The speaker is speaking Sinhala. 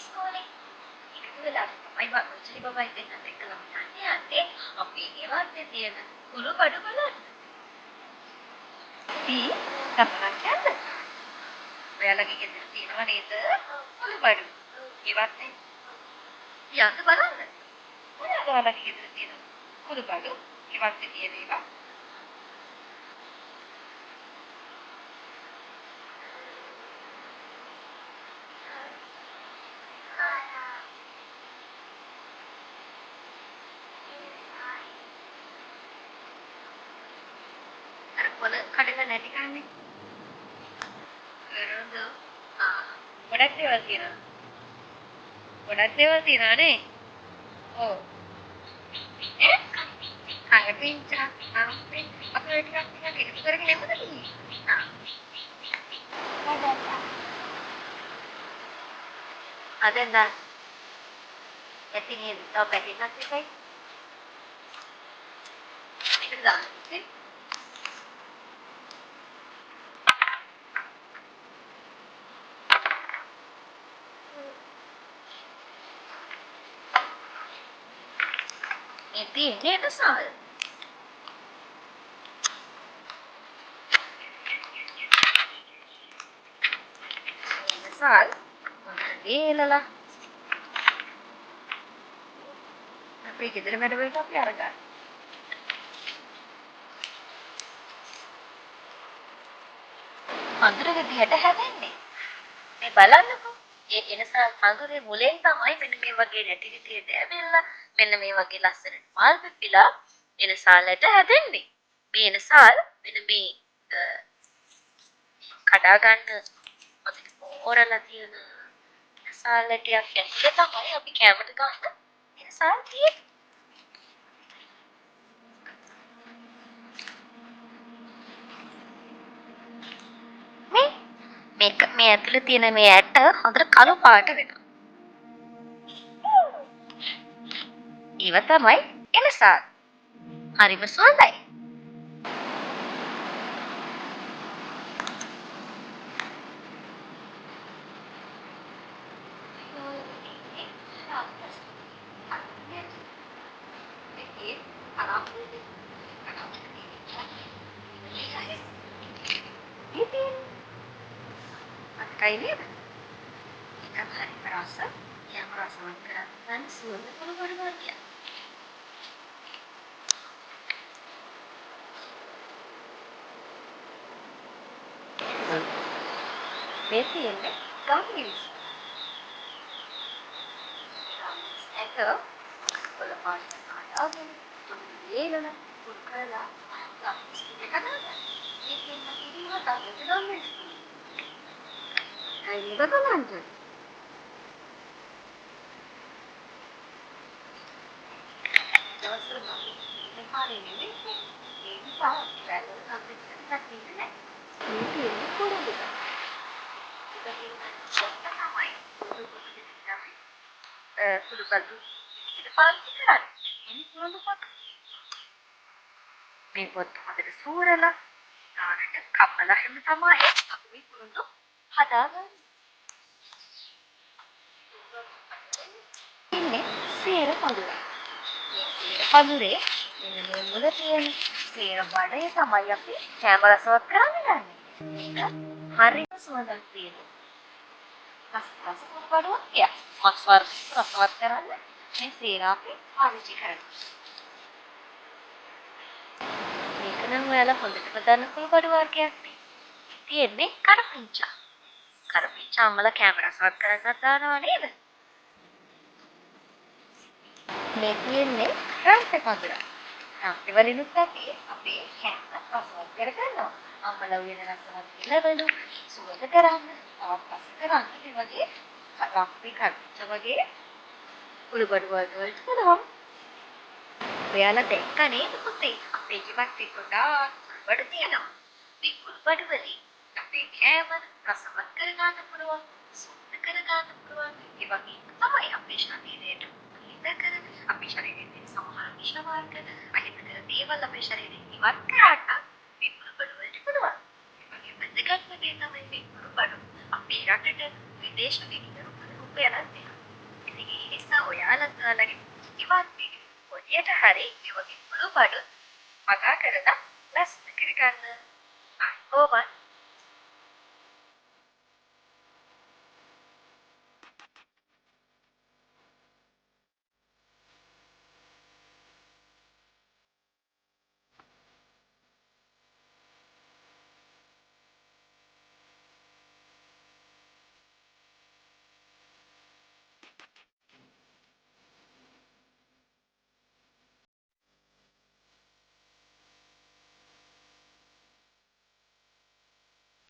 ඉස්කෝලේ. එකතු වෙලා තමයි වරුචි බබයි දෙන්නත් එක්කලා යන්නේ. අපේ ගෙවත්තේ තියෙන කුළු බඩු බලන්න. දී තමරක් යන්න. ඔයාලගේ ගෙදර තියෙනව නේද? කුළු බඩු. ගෙවත්තේ යන්න බලන්න. ඔයාලගේ ගෙදර තියෙන කුළු බඩු ගෙවත්තේ තියෙන ඒවා. මොන කඩලා නැති කන්නේ? කරොන්ද? ගොඩක් දේවල් තියෙනවා. ගොඩක් දේවල් තියෙනවා නේ. ඔව්. පිංචා අපේ අපේ ටිකක් එකතු කරගෙන එමුද කී? අදෙන්ද? එතිනේ තව පැකිටක් එකයි. මේක දාන්න. ඉතින් නේද සල්? සල් ඒලලා අපේ ගෙදර වැඩ වලට අපි අරගන්න. අඳුරේ දිහට හැදෙන්නේ. මේ බලන්නකෝ. ඒ එනසා අඳුරේ මුලෙන් තමයි මෙන්න මේ වගේ නැටි විදියට ඇවිල්ලා මෙන්න මේ වගේ ලස්සනට මල් පිපිලා එනසාලට හැදෙන්නේ. මේ එනසාල් මෙන්න මේ කඩා ගන්න ඕරලා තියෙන එනසාලටයක් ඇතුලේ තමයි අපි කැමරට ගන්න එනසාල් තියෙන්නේ. මේ ඇතුලේ තියෙන මේ ඇට හොඳට කළු පාට වෙනවා. ඒව තමයි එනසාල්. හරිම සුවඳයි. කයි නේද? එකක් හරි රස, යම් රසවත් කරගන්න සුවඳ කුළු බඩු වර්ගයක්. මේ තියෙන්නේ ගම්මිස්. ඒක කොළ පාට ආයතන තුනේලන කුල් කරලා ගම්මිස් එක කරනවා. මේකෙන් මගේ හතක් ගම්මිස්. අයිනේ බලන්න. දවසට මේ පාරේ නෙමෙයි. ඒ නිසා වැඩ අපිට නැතිනේ. මේ තියෙන්නේ කොළඹ. සුදු කල්ලු ඉතින් පාවිච්චි කරන්නේ. එනි කුරුඳු පොත්. මේ පොත් හොඳට සූරලා තාරට කපලා හැම තමයි අපි මේ කුරුඳු හදාගන්නේ. ඉන්නේ සේර පඳුර. මේ සේර පඳුරේ මෙන්න මේ මුල තියෙන සේර බඩේ තමයි අපි කැම රසවත් කරන්න ගන්නේ. මේක හරිම සුවඳක් තියෙනවා. රස කුරුබඩුවක් කිය. රසවත් කරන්න මේ සේර අපි පාවිච්චි කරනවා. මේක නම් ඔයාලා හොඳටම දන්න කුරුබඩු වර්ගයක් නේ. තියෙන්නේ කරපිංචා. කරපිංචා අම්මලා කැම රසවත් කරගන්න දානවා නේද? මේ තියෙන්නේ රන්තේ පඳුර. රන්තේ වලිනුත් අපි අපේ කැම රසවත් කරගන්නවා. අම්මලා උයන රසවත් ඉලවලු සුවඳ කරන්න, තවත් රස කරන්න මේ වගේ රන්තේ කරපිංචා වගේ කුළුබඩු වලට කරනවා. ඔයාලා දැක්ක නේද පුතේ? අපේ ජීවිතේ ගොඩාක් බඩු තියෙනවා. මේ කුළුබඩු වලින් අපේ කැම රසවත් කරගන්න පුළුවන්, සුවඳ කරගන්න පුළුවන්. ඒ වගේ තමයි අපේ ශරීරයට අපේ ශරීරයේ තියෙන සමහර විෂ වර්ග අහිතකර දේවල් අපේ ශරීරයෙන් ඉවත් කරන්න මේ කුළුබඩු වලට පුළුවන්. ඒ වගේ වැදගත්ම දේ තමයි මේ කුළුබඩු අපේ රටට විදේශ විනිමය උපයන දේ. ඒ නිසා ඔයාලත් ඔයාලගේ ඉවත් පොඩියට හරි මේ වගේ කුළු බඩු මගා කරලා ලස්සන කරගන්න. අයිබෝවන්.